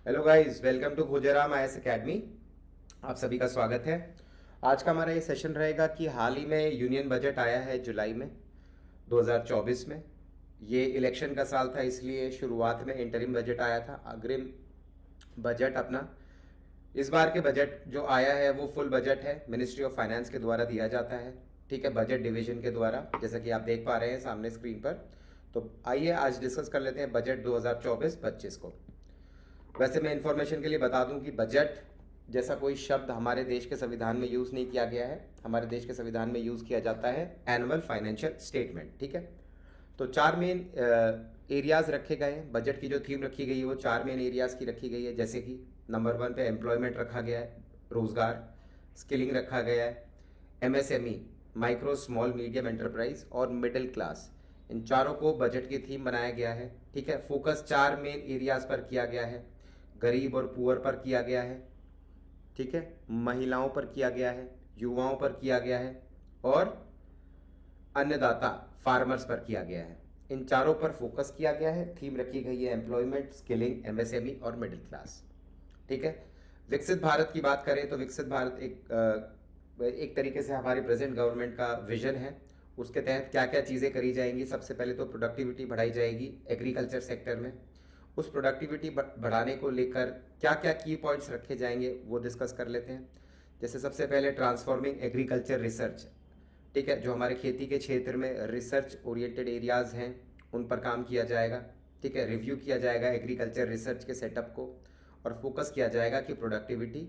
Hello guys, welcome to Khojeram IAS Academy. आप सभी का स्वागत है। आज का हमारा ये सेशन रहेगा कि हाल ही में यूनियन बजट आया है जुलाई में 2024 में। ये इलेक्शन का साल था, इसलिए शुरुआत में इंटरिम बजट आया था, अग्रिम बजट अपना। इस बार के बजट जो आया है वो फुल बजट है, मिनिस्ट्री ऑफ फाइनेंस के द्वारा दिया जाता है। ठीक है, बजट डिवीजन के द्वारा, जैसा कि आप देख पा रहे हैं सामने स्क्रीन पर। तो आइए आज डिस्कस कर लेते हैं बजट 2024-25 को। वैसे मैं इन्फॉर्मेशन के लिए बता दूं कि बजट जैसा कोई शब्द हमारे देश के संविधान में यूज़ नहीं किया गया है। हमारे देश के संविधान में यूज़ किया जाता है एनुअल फाइनेंशियल स्टेटमेंट। ठीक है, तो चार मेन एरियाज रखे गए हैं। बजट की जो थीम रखी गई है वो चार मेन एरियाज की रखी गई है, जैसे कि नंबर 1 पे एम्प्लॉयमेंट रखा गया है, रोजगार, स्किलिंग रखा गया है, MSME, micro small medium enterprise और मिडिल क्लास। इन चारों को बजट की थीम बनाया गया है। ठीक है, फोकस चार मेन एरियाज पर किया गया है। गरीब और पुअर पर किया गया है, ठीक है, महिलाओं पर किया गया है, युवाओं पर किया गया है और अन्नदाता फार्मर्स पर किया गया है। इन चारों पर फोकस किया गया है। थीम रखी गई है एम्प्लॉयमेंट, स्किलिंग, एमएसएमई और मिडिल क्लास। ठीक है, विकसित भारत की बात करें तो विकसित भारत एक तरीके से हमारी प्रेजेंट गवर्नमेंट का विजन है। उसके तहत क्या क्या चीज़ें करी जाएंगी? सबसे पहले तो प्रोडक्टिविटी बढ़ाई जाएगी एग्रीकल्चर सेक्टर में। उस प्रोडक्टिविटी बढ़ाने को लेकर क्या क्या की पॉइंट्स रखे जाएंगे वो डिस्कस कर लेते हैं। जैसे सबसे पहले ट्रांसफॉर्मिंग एग्रीकल्चर रिसर्च। ठीक है, जो हमारे खेती के क्षेत्र में रिसर्च ओरिएंटेड एरियाज़ हैं उन पर काम किया जाएगा। ठीक है, रिव्यू किया जाएगा एग्रीकल्चर रिसर्च के सेटअप को और फोकस किया जाएगा कि प्रोडक्टिविटी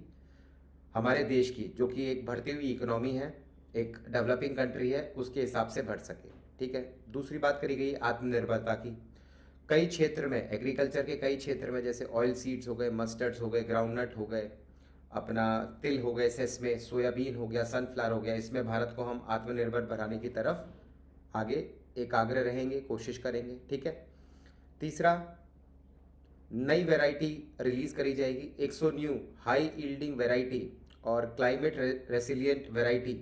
हमारे देश की, जो कि एक बढ़ती हुई इकोनॉमी है, एक डेवलपिंग कंट्री है, उसके हिसाब से बढ़ सके। ठीक है, दूसरी बात करी गई आत्मनिर्भरता की। कई क्षेत्र में, एग्रीकल्चर के कई क्षेत्र में, जैसे ऑयल सीड्स हो गए, मस्टर्ड्स हो गए, ग्राउंडनट हो गए, अपना तिल हो गए, सेसमे, सोयाबीन हो गया, सनफ्लावर हो गया, इसमें भारत को हम आत्मनिर्भर बनाने की तरफ आगे एकाग्र रहेंगे, कोशिश करेंगे। ठीक है, तीसरा, नई वैरायटी रिलीज करी जाएगी, 100 न्यू हाई यील्डिंग वैरायटी और climate resilient variety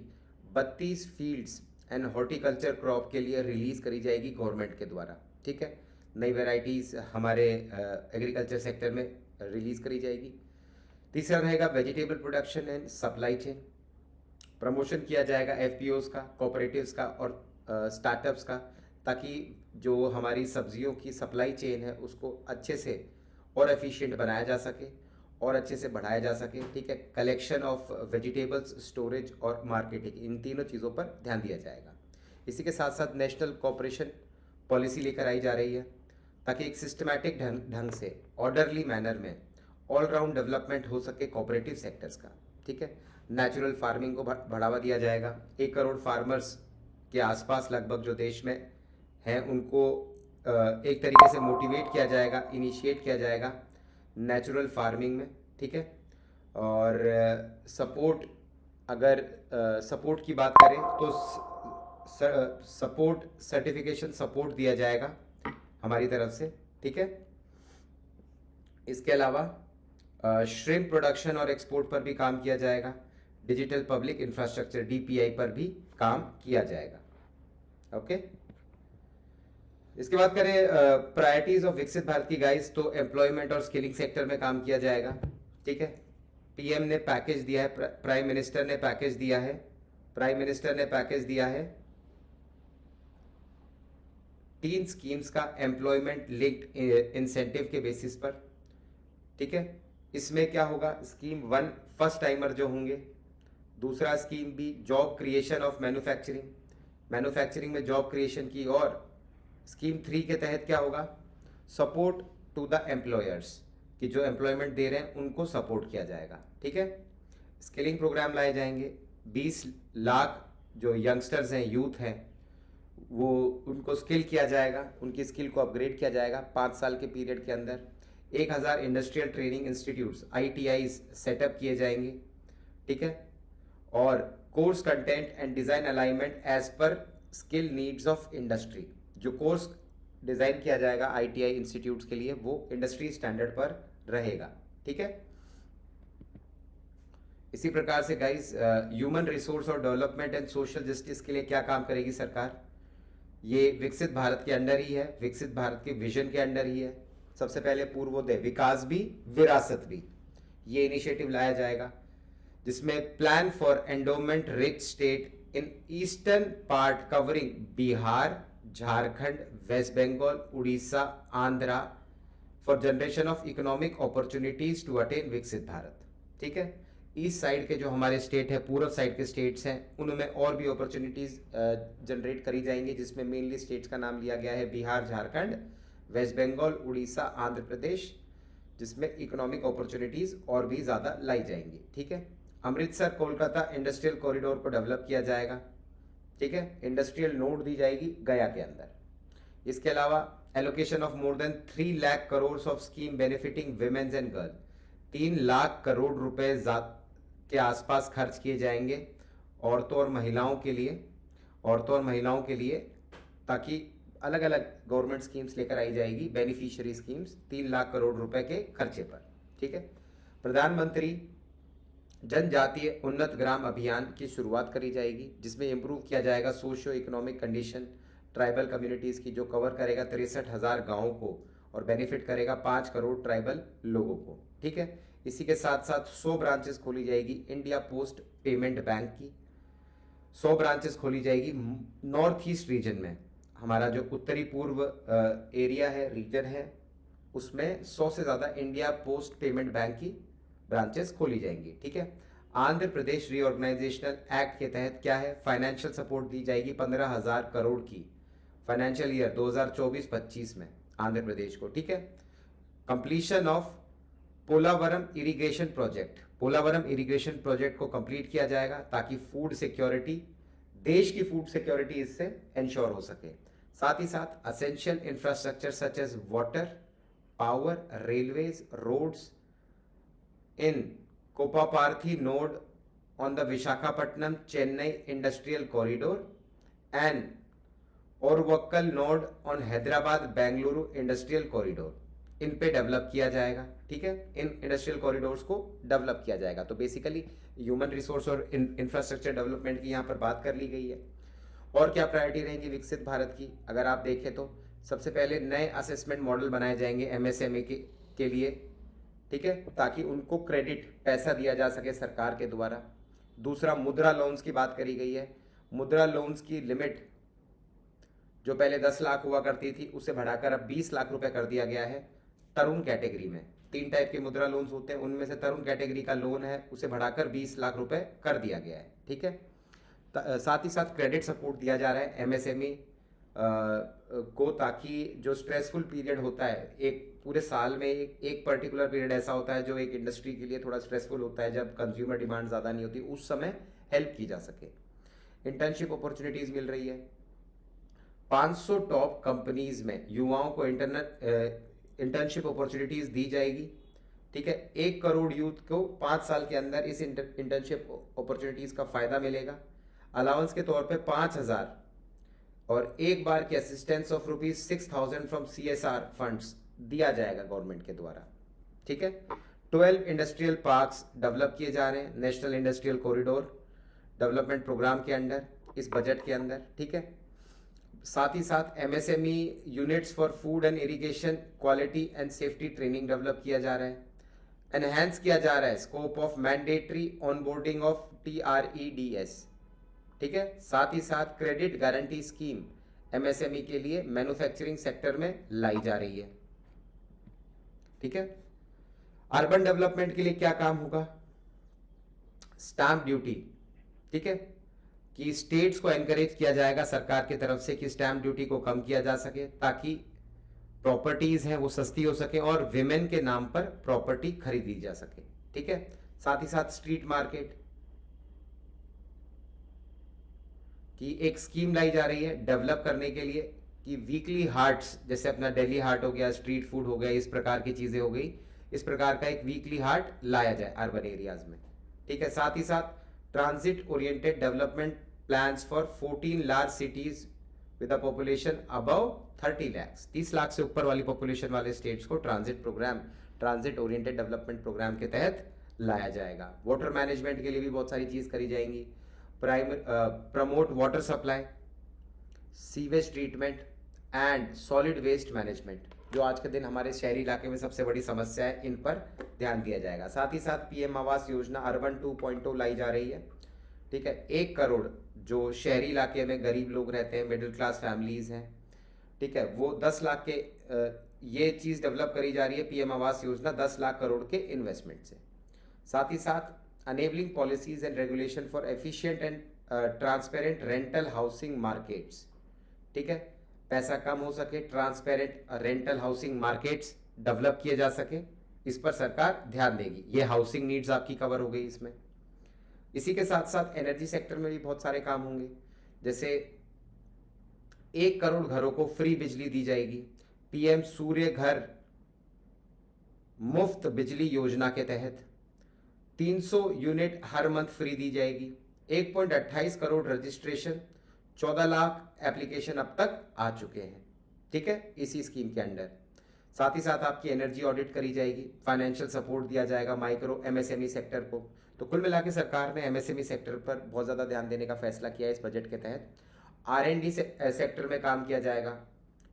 32 fields and horticulture crop के लिए रिलीज करी जाएगी गवर्नमेंट के द्वारा। ठीक है, नई वैरायटीज़ हमारे एग्रीकल्चर सेक्टर में रिलीज करी जाएगी। तीसरा रहेगा vegetable production and supply chain. Promotion किया जाएगा एफपीओज का, कोऑपरेटिव्स का और स्टार्टअप्स का, ताकि जो हमारी सब्जियों की सप्लाई चेन है उसको अच्छे से और एफिशिएंट बनाया जा सके और अच्छे से बढ़ाया जा सके। ठीक है, कलेक्शन ऑफ वेजिटेबल्स, स्टोरेज और मार्केटिंग, इन तीनों चीज़ों पर ध्यान दिया जाएगा। इसी के साथ साथ नेशनल कॉपरेशन पॉलिसी लेकर आई जा रही है, ताकि एक सिस्टमैटिक ढंग से ऑर्डरली मैनर में ऑलराउंड डेवलपमेंट हो सके कोऑपरेटिव सेक्टर्स का। ठीक है, नेचुरल फार्मिंग को बढ़ावा दिया जाएगा। 1 करोड़ फार्मर्स के आसपास लगभग जो देश में हैं उनको एक तरीके से मोटिवेट किया जाएगा, इनिशिएट किया जाएगा नेचुरल फार्मिंग में। ठीक है, और सपोर्ट, अगर सपोर्ट की बात करें तो सपोर्ट सर्टिफिकेशन सपोर्ट दिया जाएगा हमारी तरफ से। ठीक है, इसके अलावा श्रिम्प प्रोडक्शन और एक्सपोर्ट पर भी काम किया जाएगा। डिजिटल पब्लिक इंफ्रास्ट्रक्चर डीपीआई पर भी काम किया जाएगा। ओके, इसके बाद करें प्रायोरिटीज ऑफ विकसित भारत की गाइस, तो एम्प्लॉयमेंट और स्किलिंग सेक्टर में काम किया जाएगा। ठीक है, पीएम ने पैकेज दिया है, प्राइम मिनिस्टर ने पैकेज दिया है, प्राइम मिनिस्टर ने पैकेज दिया है 3 स्कीम्स का एम्प्लॉयमेंट लिंक्ड इंसेंटिव के बेसिस पर। ठीक है, इसमें क्या होगा, स्कीम 1 फर्स्ट टाइमर जो होंगे, दूसरा स्कीम भी job creation of manufacturing, manufacturing में जॉब क्रिएशन की, और स्कीम 3 के तहत क्या होगा, सपोर्ट टू द एम्प्लॉयर्स, कि जो एम्प्लॉयमेंट दे रहे हैं उनको सपोर्ट किया जाएगा। ठीक है, स्किलिंग प्रोग्राम लाए जाएंगे, 20 लाख जो यंगस्टर्स हैं, यूथ हैं, वो उनको स्किल किया जाएगा, उनकी स्किल को अपग्रेड किया जाएगा 5 साल के पीरियड के अंदर। 1000 industrial training institutes ITI setup किए जाएंगे। ठीक है, और course content and design alignment as पर स्किल नीड्स ऑफ इंडस्ट्री, जो कोर्स डिज़ाइन किया जाएगा आईटीआई इंस्टीट्यूट्स के लिए वो इंडस्ट्री स्टैंडर्ड पर रहेगा। ठीक है, इसी प्रकार से गाइस ह्यूमन रिसोर्स और डेवलपमेंट एंड सोशल जस्टिस के लिए क्या काम करेगी सरकार, ये विकसित भारत के अंडर ही है, विकसित भारत के विजन के अंडर ही है। सबसे पहले पूर्वोदय, विकास भी, विरासत भी, ये इनिशिएटिव लाया जाएगा, जिसमें plan for endowment rich state in eastern part covering Bihar, Jharkhand, West Bengal, Orissa, Andhra for generation of economic opportunities to attain विकसित भारत। ठीक है, ईस्ट साइड के जो हमारे स्टेट है, पूर्व साइड के स्टेट्स हैं, उनमें और भी अपॉर्चुनिटीज जनरेट करी जाएंगी, जिसमें मेनली स्टेट्स का नाम लिया गया है बिहार, झारखंड, वेस्ट बंगाल, उड़ीसा, आंध्र प्रदेश, जिसमें इकोनॉमिक अपॉर्चुनिटीज और भी ज़्यादा लाई जाएंगी। ठीक है, अमृतसर कोलकाता इंडस्ट्रियल कॉरिडोर को डेवलप किया जाएगा। ठीक है, इंडस्ट्रियल नोड दी जाएगी गया के अंदर। इसके अलावा allocation of more than 3 lakh crore of scheme benefiting women's and girl, 3 lakh crore रुपए के आसपास खर्च किए जाएंगे औरतों और महिलाओं के लिए, ताकि अलग अलग गवर्नमेंट स्कीम्स लेकर आई जाएगी, बेनिफिशियरी स्कीम्स 3 लाख करोड़ रुपए के खर्चे पर। ठीक है, प्रधानमंत्री जनजातीय उन्नत ग्राम अभियान की शुरुआत करी जाएगी, जिसमें इंप्रूव किया जाएगा socio economic condition tribal communities की, जो कवर करेगा 63,000 गाँवों को और बेनिफिट करेगा 5 करोड़ ट्राइबल लोगों को। ठीक है, इसी के साथ साथ 100 ब्रांचेस खोली जाएगी इंडिया पोस्ट पेमेंट बैंक की, 100 ब्रांचेस खोली जाएगी नॉर्थ ईस्ट रीजन में, हमारा जो उत्तरी पूर्व एरिया है, रीजन है, उसमें 100 से ज़्यादा इंडिया पोस्ट पेमेंट बैंक की ब्रांचेस खोली जाएंगी। ठीक है, आंध्र प्रदेश रीऑर्गेनाइजेशनल एक्ट के तहत क्या है, फाइनेंशियल सपोर्ट दी जाएगी 15,000 करोड़ की फाइनेंशियल ईयर 2024-25 में आंध्र प्रदेश को। ठीक है, completion of Polavaram irrigation project को कंप्लीट किया जाएगा, ताकि फूड सिक्योरिटी, देश की फूड सिक्योरिटी इससे इंश्योर हो सके। साथ ही साथ essential infrastructure such as water, power, railways, roads in Kopparthy node on the Visakhapatnam Chennai industrial corridor and Orvakal node on Hyderabad Bengaluru industrial corridor, इन पे डेवलप किया जाएगा। ठीक है, इन इंडस्ट्रियल कॉरिडोर्स को डेवलप किया जाएगा। तो बेसिकली ह्यूमन रिसोर्स और इंफ्रास्ट्रक्चर डेवलपमेंट की यहाँ पर बात कर ली गई है। और क्या प्रायोरिटी रहेंगी विकसित भारत की, अगर आप देखें तो सबसे पहले नए असेसमेंट मॉडल बनाए जाएंगे एमएसएमई के लिए। ठीक है, ताकि उनको क्रेडिट पैसा दिया जा सके सरकार के द्वारा। दूसरा, मुद्रा लोन्स की बात करी गई है। मुद्रा लोन्स की लिमिट जो पहले 10 लाख हुआ करती थी, उसे बढ़ाकर अब 20 लाख रुपए कर दिया गया है तरुण कैटेगरी में। 3 टाइप के मुद्रा लोन्स होते हैं, उनमें से तरुण कैटेगरी का लोन है, उसे बढ़ाकर 20 लाख रुपए कर दिया गया है। ठीक है, साथ ही साथ क्रेडिट सपोर्ट दिया जा रहा है एमएसएमई को, ताकि जो स्ट्रेसफुल पीरियड होता है, एक पूरे साल में एक पर्टिकुलर पीरियड ऐसा होता है जो एक इंडस्ट्री के लिए थोड़ा स्ट्रेसफुल होता है, जब कंज्यूमर डिमांड ज़्यादा नहीं होती, उस समय हेल्प की जा सके। इंटर्नशिप अपॉर्चुनिटीज़ मिल रही है। 500 टॉप कंपनीज में युवाओं को इंटर्नशिप अपॉर्चुनिटीज दी जाएगी। ठीक है, 1 करोड़ यूथ को 5 साल के अंदर इस इंटर्नशिप अपॉर्चुनिटीज का फायदा मिलेगा। अलाउंस के तौर पे 5,000 और एक बार की assistance of ₹6,000 from CSR funds दिया जाएगा गवर्नमेंट के द्वारा। ठीक है, 12 इंडस्ट्रियल पार्क्स डेवलप किए जा रहे हैं national industrial corridor development programme के अंडर, इस बजट के अंदर। ठीक है, साथ ही साथ MSME units for food and irrigation quality and safety training develop किया जा रहा है। एनहेंस किया जा रहा है scope of mandatory onboarding of TREDS। ठीक है, साथ ही साथ क्रेडिट गारंटी स्कीम एमएसएमई के लिए मैन्युफैक्चरिंग सेक्टर में लाई जा रही है। ठीक है, अर्बन डेवलपमेंट के लिए क्या काम होगा, स्टैंप ड्यूटी। ठीक है, कि स्टेट्स को एनकरेज किया जाएगा सरकार की तरफ से कि स्टैंप ड्यूटी को कम किया जा सके, ताकि प्रॉपर्टीज हैं वो सस्ती हो सके और विमेन के नाम पर प्रॉपर्टी खरीदी जा सके। ठीक है, साथ ही साथ स्ट्रीट मार्केट की एक स्कीम लाई जा रही है डेवलप करने के लिए, कि वीकली हार्ट्स, जैसे अपना दिल्ली हार्ट हो गया, स्ट्रीट फूड हो गया, इस प्रकार की चीजें हो गई, इस प्रकार का एक वीकली हार्ट लाया जाए अर्बन एरियाज में। ठीक है, साथ ही साथ transit oriented development plans for 14 large cities with a population above 30 lakh, 30 lakh से ऊपर वाली पॉपुलेशन वाले स्टेट्स को ट्रांजिट ओरिएंटेड डेवलपमेंट प्रोग्राम के तहत लाया जाएगा। वाटर मैनेजमेंट के लिए भी बहुत सारी चीज करी जाएंगी। Promote water supply, sewage treatment and solid waste management. जो आज के दिन हमारे शहरी इलाके में सबसे बड़ी समस्या है, इन पर ध्यान दिया जाएगा। साथ ही साथ पीएम आवास योजना अर्बन 2.0 लाई जा रही है। ठीक है, 1 करोड़ जो शहरी इलाके में गरीब लोग रहते हैं, मिडिल क्लास फैमिलीज हैं, ठीक है, वो 10 लाख के ये चीज़ डेवलप करी जा रही है पीएम आवास योजना 10 लाख करोड़ के इन्वेस्टमेंट से। साथ ही साथ enabling policies and regulation for efficient and transparent rental housing markets. ठीक है, पैसा कम हो सके, transparent rental housing markets develop किए जा सके, इस पर सरकार ध्यान देगी। ये हाउसिंग नीड्स आपकी कवर हो गई इसमें। इसी के साथ साथ एनर्जी सेक्टर में भी बहुत सारे काम होंगे, जैसे 1 करोड़ घरों को फ्री बिजली दी जाएगी पीएम सूर्य घर मुफ्त बिजली योजना के तहत। 300 यूनिट हर मंथ फ्री दी जाएगी। 1.28 करोड़ रजिस्ट्रेशन, 14 लाख एप्लीकेशन अब तक आ चुके हैं। ठीक है, इसी स्कीम के अंडर। साथ ही साथ आपकी एनर्जी ऑडिट करी जाएगी, फाइनेंशियल सपोर्ट दिया जाएगा माइक्रो एमएसएमई सेक्टर को। तो कुल मिला के सरकार ने एमएसएमई सेक्टर पर बहुत ज़्यादा ध्यान देने का फैसला किया है इस बजट के तहत। R&D सेक्टर में काम किया जाएगा।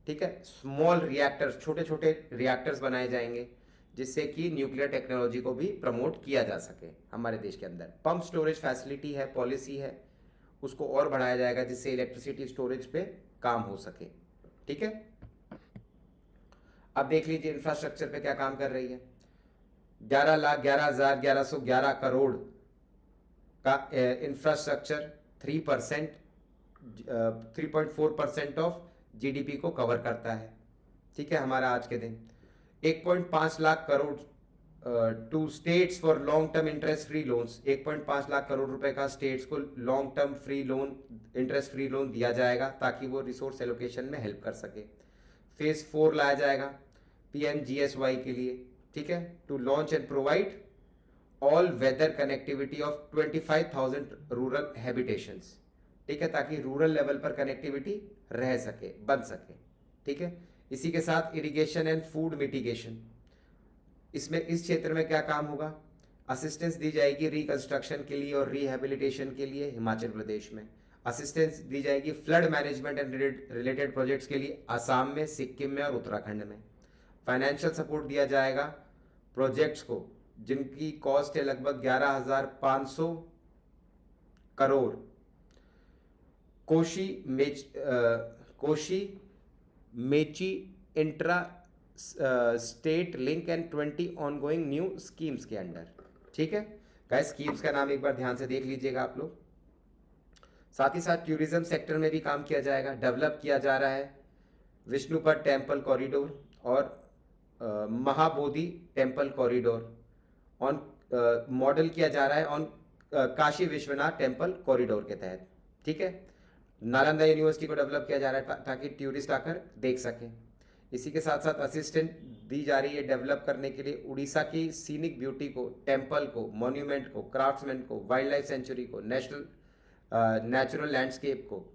ठीक है, स्मॉल रिएक्टर्स, छोटे छोटे रिएक्टर्स बनाए जाएंगे जिससे कि न्यूक्लियर टेक्नोलॉजी को भी प्रमोट किया जा सके हमारे देश के अंदर। पंप स्टोरेज फैसिलिटी है, पॉलिसी है, उसको और बढ़ाया जाएगा जिससे इलेक्ट्रिसिटी स्टोरेज पे काम हो सके। ठीक है, अब देख लीजिए इंफ्रास्ट्रक्चर पे क्या काम कर रही है। 11,11,1111 करोड़ का इंफ्रास्ट्रक्चर 3.4% ऑफ जीडीपी को कवर करता है। ठीक है, हमारा आज के दिन 1.5 lakh crore to states for long term interest free loans. 1.5 lakh crore रुपए का स्टेट्स को long term free loan, interest free loan दिया जाएगा ताकि वो रिसोर्स एलोकेशन में हेल्प कर सके। फेज 4 लाया जाएगा PMGSY के लिए। ठीक है, to launch and provide all weather connectivity of 25,000 rural habitations. ठीक है, ताकि रूरल लेवल पर कनेक्टिविटी रह सके, बन सके। ठीक है, इसी के साथ इरिगेशन एंड फूड मिटिगेशन, इसमें इस क्षेत्र में क्या काम होगा। असिस्टेंस दी जाएगी रिकंस्ट्रक्शन के लिए और रिहेबिलिटेशन के लिए हिमाचल प्रदेश में। असिस्टेंस दी जाएगी flood management and related projects के लिए असम में, सिक्किम में और उत्तराखंड में। फाइनेंशियल सपोर्ट दिया जाएगा प्रोजेक्ट्स को जिनकी कॉस्ट है लगभग 11,500 crore. Koshi Mechi intra state link and 20 ongoing new schemes के अंडर। ठीक है गाइस, स्कीम्स का नाम एक बार ध्यान से देख लीजिएगा आप लोग। साथ ही साथ टूरिज्म सेक्टर में भी काम किया जाएगा। डेवलप किया जा रहा है विष्णुपद टेम्पल कॉरिडोर और Mahabodhi temple corridor on model किया जा रहा है on Kashi Vishwanath temple corridor के तहत। ठीक है, नालंदा यूनिवर्सिटी को डेवलप किया जा रहा है ताकि टूरिस्ट आकर देख सकें। इसी के साथ साथ असिस्टेंट दी जा रही है डेवलप करने के लिए उड़ीसा की सीनिक ब्यूटी को, टेम्पल को, मॉन्यूमेंट को, क्राफ्ट्समैन को, वाइल्ड लाइफ सेंचुरी को, नेचुरल लैंडस्केप को,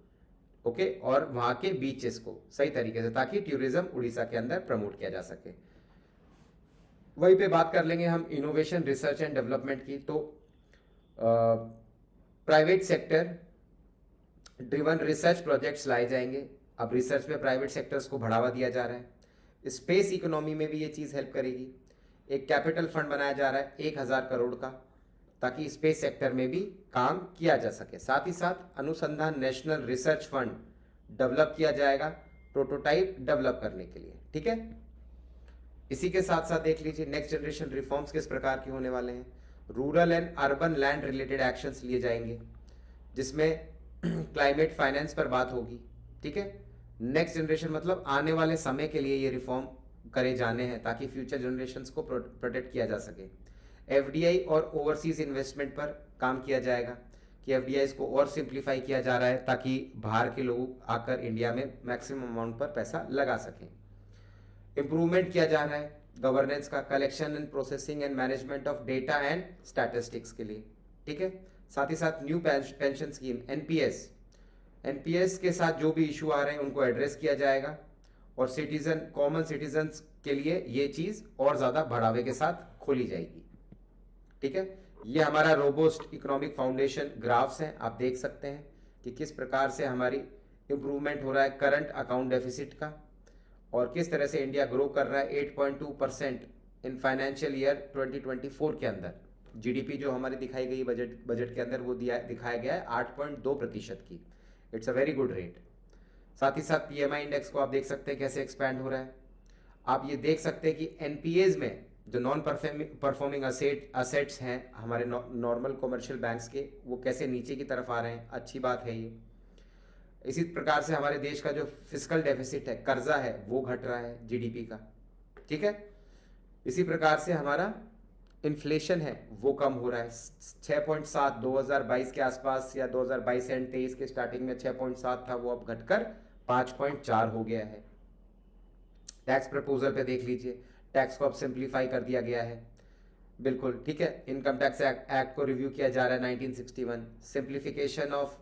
ओके, और वहाँ के बीचेस को सही तरीके से, ताकि टूरिज्म उड़ीसा के अंदर प्रमोट किया जा सके। वहीं पे बात कर लेंगे हम इनोवेशन, रिसर्च एंड डेवलपमेंट की। तो private sector driven research projects लाए जाएंगे। अब रिसर्च में प्राइवेट सेक्टर्स को बढ़ावा दिया जा रहा है। स्पेस इकोनॉमी में भी ये चीज़ हेल्प करेगी। एक कैपिटल फंड बनाया जा रहा है 1,000 करोड़ का, ताकि स्पेस सेक्टर में भी काम किया जा सके। साथ ही साथ अनुसंधान नेशनल रिसर्च फंड डेवलप किया जाएगा प्रोटोटाइप डेवलप करने के लिए। ठीक है, इसी के साथ साथ देख लीजिए नेक्स्ट जनरेशन रिफॉर्म्स किस प्रकार के होने वाले हैं। Rural and urban land related actions लिए जाएंगे जिसमें क्लाइमेट फाइनेंस पर बात होगी। ठीक है, नेक्स्ट जनरेशन मतलब आने वाले समय के लिए ये रिफॉर्म करे जाने हैं ताकि फ्यूचर जनरेशन्स को प्रोटेक्ट किया जा सके। एफडीआई और ओवरसीज इन्वेस्टमेंट पर काम किया जाएगा कि एफडीआई को और सिंप्लीफाई किया जा रहा है ताकि बाहर के लोग आकर इंडिया में मैक्सिमम अमाउंट पर पैसा लगा सकें। इंप्रूवमेंट किया जा रहा है गवर्नेंस का, collection and processing and management of data and statistics के लिए। ठीक है, साथ ही साथ न्यू पेंशन स्कीम एनपीएस के साथ जो भी इशू आ रहे हैं उनको एड्रेस किया जाएगा और कॉमन सिटीजन्स के लिए ये चीज और ज्यादा बढ़ावे के साथ खोली जाएगी। ठीक है, ये हमारा रोबोस्ट इकोनॉमिक फाउंडेशन ग्राफ्स हैं, आप देख सकते हैं कि किस प्रकार से हमारी इंप्रूवमेंट हो रहा है करंट अकाउंट डेफिसिट का और किस तरह से इंडिया ग्रो कर रहा है 8.2% इन फाइनेंशियल ईयर 2024 के अंदर। जीडीपी जो हमारी दिखाई गई बजट के अंदर वो दिखाया गया है 8.2% की। It's a very good rate. साथ ही साथ पीएमआई इंडेक्स को आप देख सकते हैं कैसे एक्सपैंड हो रहा है। आप ये देख सकते हैं कि एनपीएज में जो नॉन परफॉर्मिंग असेट्स हैं हमारे नॉर्मल कॉमर्शियल बैंक्स के, वो कैसे नीचे की तरफ आ रहे हैं। अच्छी बात है ये। इसी प्रकार से हमारे देश का जो फिस्कल डेफिसिट है, कर्जा है, वो घट रहा है जीडीपी का। ठीक है। इसी प्रकार से हमारा इन्फ्लेशन है वो कम हो रहा है। 6.7 2022 के आसपास या 2022 एंड 23 के स्टार्टिंग में 6.7 था, वो अब घटकर 5.4 हो गया है। टैक्स प्रपोजल पे देख लीजिए, टैक्स को अब सिंप्लीफाई कर दिया गया है। बिल्कुल ठीक है। इनकम टैक्स एक्ट को रिव्यू किया जा रहा है 1961। सिंप्लीफिकेशन ऑफ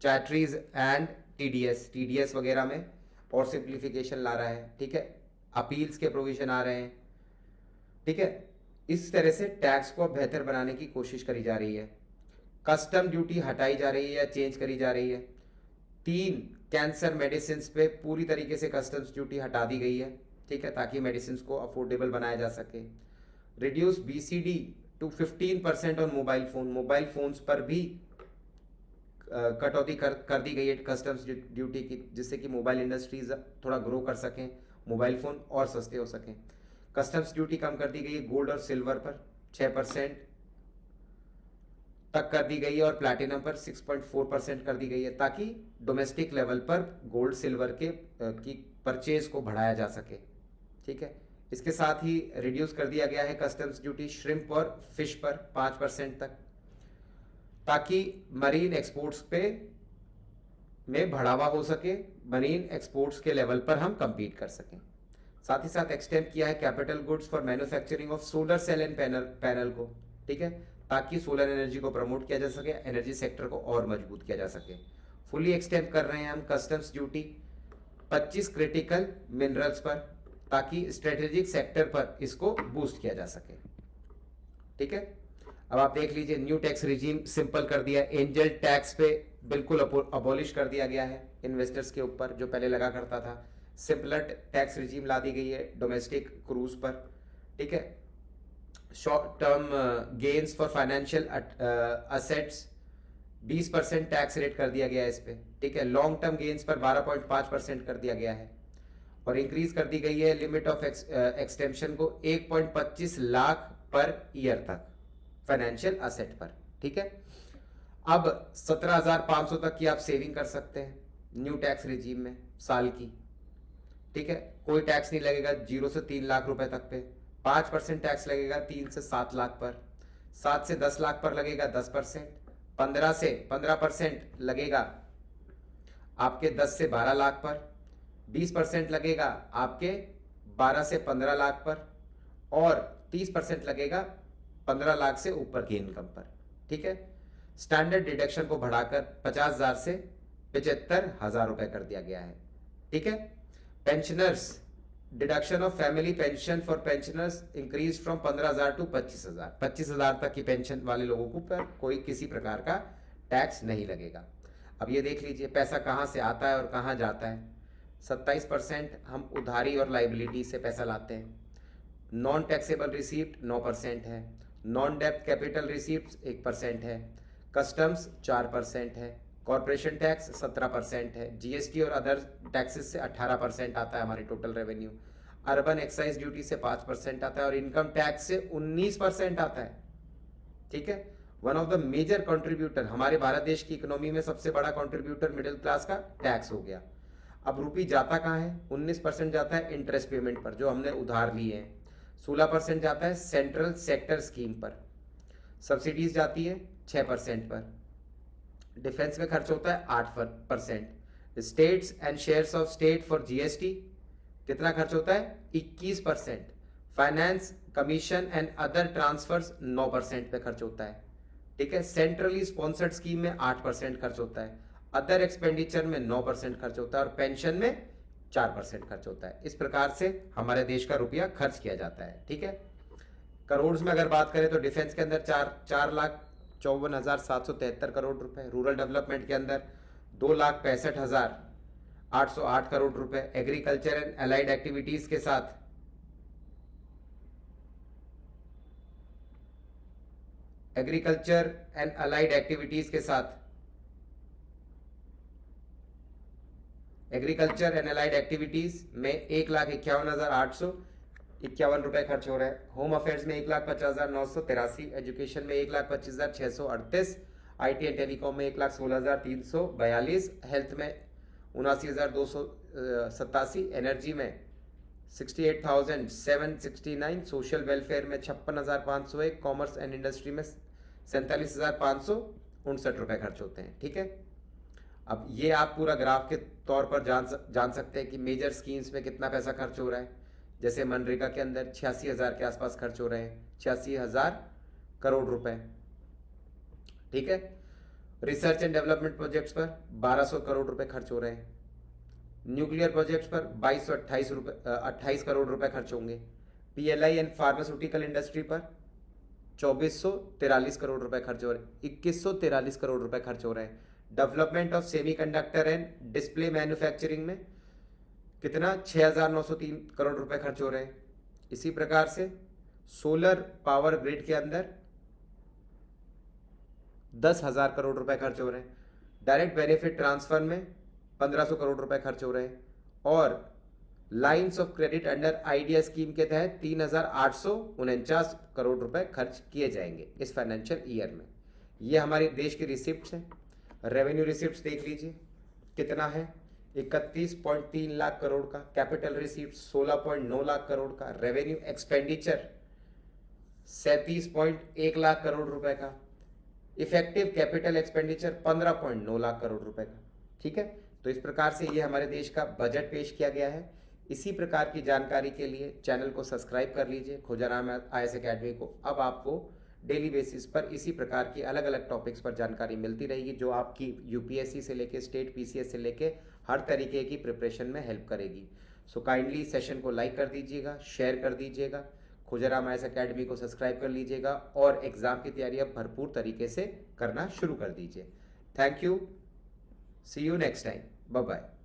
चैटरीज एंड टीडीएस वगैरह में और सिंप्लीफिकेशन ला रहा है। ठीक है। अपील्स के प्रोविजन आ रहे हैं। ठीक है। इस तरह से टैक्स को बेहतर बनाने की कोशिश करी जा रही है। कस्टम ड्यूटी हटाई जा रही है या चेंज करी जा रही है। 3 कैंसर मेडिसिन पे पूरी तरीके से कस्टम्स ड्यूटी हटा दी गई है। ठीक है, ताकि मेडिसिन को अफोर्डेबल बनाया जा सके। Reduce BCD to 15% on mobile phones पर भी कटौती कर दी गई है कस्टम्स ड्यूटी की, जिससे कि मोबाइल इंडस्ट्रीज थोड़ा ग्रो कर सकें, मोबाइल फोन और सस्ते हो सकें। कस्टम्स ड्यूटी कम कर दी गई है गोल्ड और सिल्वर पर 6% तक कर दी गई है और प्लैटिनम पर 6.4% कर दी गई है, ताकि डोमेस्टिक लेवल पर गोल्ड सिल्वर की परचेज को बढ़ाया जा सके। ठीक है। इसके साथ ही रिड्यूस कर दिया गया है कस्टम्स ड्यूटी श्रिम्प और फिश पर 5% तक, ताकि मरीन एक्सपोर्ट्स पे में बढ़ावा हो सके, मरीन एक्सपोर्ट्स के लेवल पर हम compete कर सकें। साथ ही साथ एक्सटेंड किया है capital goods for manufacturing of solar cell and panel को। ठीक है, ताकि सोलर एनर्जी को प्रमोट किया जा सके, एनर्जी सेक्टर को और मजबूत किया जा सके। फुली एक्सटेंड कर रहे हैं हम कस्टम्स ड्यूटी 25 क्रिटिकल मिनरल्स पर, ताकि स्ट्रेटेजिक सेक्टर पर इसको बूस्ट किया जा सके। ठीक है। अब आप देख लीजिए, न्यू टैक्स रिजीम सिंपल कर दिया। एंजल टैक्स पे बिल्कुल अबॉलिश कर दिया गया है इन्वेस्टर्स के ऊपर, जो पहले लगा करता था। सिंपलर टैक्स रिजीम ला दी गई है डोमेस्टिक क्रूज पर। ठीक है। Short term gains for financial assets 20% tax rate कर दिया गया है इस पे। ठीक है। लॉन्ग टर्म गेन्स पर 12.5% कर दिया गया है और इंक्रीज कर दी गई है लिमिट ऑफ एक्सटेंशन को 1.25 लाख पर ईयर तक फाइनेंशियल असेट पर। ठीक है। अब 17,500 तक की आप सेविंग कर सकते हैं न्यू टैक्स रिजीम में साल की। ठीक है। कोई टैक्स नहीं लगेगा 0 से 3 लाख रुपए तक पे। 5% टैक्स लगेगा 3 से 7 लाख पर। 7 से 10 लाख पर लगेगा 10%। 15 से 15% लगेगा आपके 10 से 12 लाख पर। 20% लगेगा आपके 12 से 15 लाख पर और 30% लगेगा 15 लाख से ऊपर की इनकम पर। ठीक है। स्टैंडर्ड डिडक्शन को बढ़ाकर 50,000 से 75,000 रुपए कर दिया गया है। ठीक है। Pensioners deduction of family pension for pensioners increase from 15,000 to 25,000। 25,000 तक की पेंशन वाले लोगों को पर कोई किसी प्रकार का टैक्स नहीं लगेगा। अब ये देख लीजिए पैसा कहाँ से आता है और कहाँ जाता है। 27% हम उधारी और लाइबिलिटी से पैसा लाते हैं। नॉन टैक्सेबल रिसीप्ट 9% है। नॉन डेब्ट कैपिटल रिसीप्ट 1% है। कस्टम्स 4% है। कॉर्पोरेशन टैक्स 17% है। जीएसटी और अदर टैक्सेस से 18% आता है हमारे total revenue. Urban excise duty से 5% आता है और इनकम टैक्स से 19% आता है। ठीक है। One of the major contributor, हमारे भारत देश की इकोनॉमी में सबसे बड़ा कंट्रीब्यूटर मिडिल क्लास का टैक्स हो गया। अब रुपी जाता कहाँ है? 19% जाता है इंटरेस्ट पेमेंट पर जो हमने उधार लिए हैं। 16% जाता है सेंट्रल सेक्टर स्कीम पर। सब्सिडीज जाती है 6% पर। डिफेंस में खर्च होता है 8%। States and shares of state for GST कितना खर्च होता है? 21%। Finance commission and other transfers 9% पे खर्च होता है। ठीक है। सेंट्रली स्पॉन्सर्ड स्कीम में 8% खर्च होता है। अदर एक्सपेंडिचर में 9% खर्च होता है और पेंशन में 4% खर्च होता है। इस प्रकार से हमारे देश का रुपया खर्च किया जाता है। ठीक है। करोड़ में अगर बात करें तो डिफेंस के अंदर 4,54,773 करोड़ रुपए। रूरल डेवलपमेंट के अंदर 2,65,000 808 करोड़ रुपए। एग्रीकल्चर एंड अलाइड एक्टिविटीज के साथ एग्रीकल्चर एंड अलाइड एक्टिविटीज के साथ एग्रीकल्चर एंड अलाइड एक्टिविटीज में 1,51,851 रुपए खर्च हो रहे हैं। होम अफेयर्स में 1,50,983, एजुकेशन में 1,25,638, IT एंड टेलीकॉम में 1,16,342, हेल्थ में 79,287, एनर्जी में 68,769, सोशल वेलफेयर में 56,501, कॉमर्स एंड इंडस्ट्री में 47,559 रुपए खर्च होते हैं। ठीक है, अब ये आप पूरा ग्राफ के तौर पर जान सकते हैं कि मेजर स्कीम्स में कितना पैसा खर्च हो रहा है। जैसे मनरेगा के अंदर 86,000 के आसपास खर्च हो रहे हैं, 86,000 करोड़ रुपए। ठीक है, रिसर्च एंड डेवलपमेंट प्रोजेक्ट्स पर 1,200 करोड़ रुपए खर्च हो रहे हैं। न्यूक्लियर प्रोजेक्ट्स पर 2,228 करोड़ रुपए खर्च होंगे। PLI एंड फार्मास्यूटिकल इंडस्ट्री पर 2,443 करोड़ रुपए खर्च हो रहे हैं, 2,143 करोड़ रुपए खर्च हो रहे हैं। Development of semiconductor and display manufacturing में कितना 6,903 करोड़ रुपए खर्च हो रहे हैं। इसी प्रकार से सोलर पावर ग्रिड के अंदर 10,000 करोड़ रुपए खर्च हो रहे हैं। डायरेक्ट बेनिफिट ट्रांसफर में 1,500 करोड़ रुपए खर्च हो रहे हैं और lines of credit under idea scheme के तहत 3,849 करोड़ रुपए खर्च किए जाएंगे इस फाइनेंशियल ईयर में। ये हमारे देश की रिसिप्ट्स हैं। रेवेन्यू रिसिप्ट्स देख लीजिए कितना है, 31.3 लाख करोड़ का। कैपिटल रिसिप्ट 16.9 लाख करोड़ का। रेवेन्यू एक्सपेंडिचर 37.1 लाख करोड़ रुपए का। Effective capital expenditure 15.9 lakh crore रुपए का। ठीक है, तो इस प्रकार से ये हमारे देश का बजट पेश किया गया है। इसी प्रकार की जानकारी के लिए चैनल को सब्सक्राइब कर लीजिए खोजाराम IAS अकेडमी को। अब आपको डेली बेसिस पर इसी प्रकार की अलग अलग टॉपिक्स पर जानकारी मिलती रहेगी जो आपकी UPSC से लेके स्टेट PCS से लेके हर तरीके की प्रिपरेशन में हेल्प करेगी। सो काइंडली सेशन को लाइक कर दीजिएगा, शेयर कर दीजिएगा, खोजाराम IAS अकेडमी को सब्सक्राइब कर लीजिएगा और एग्जाम की तैयारी अब भरपूर तरीके से करना शुरू कर दीजिए। Thank you, see you next time, bye bye.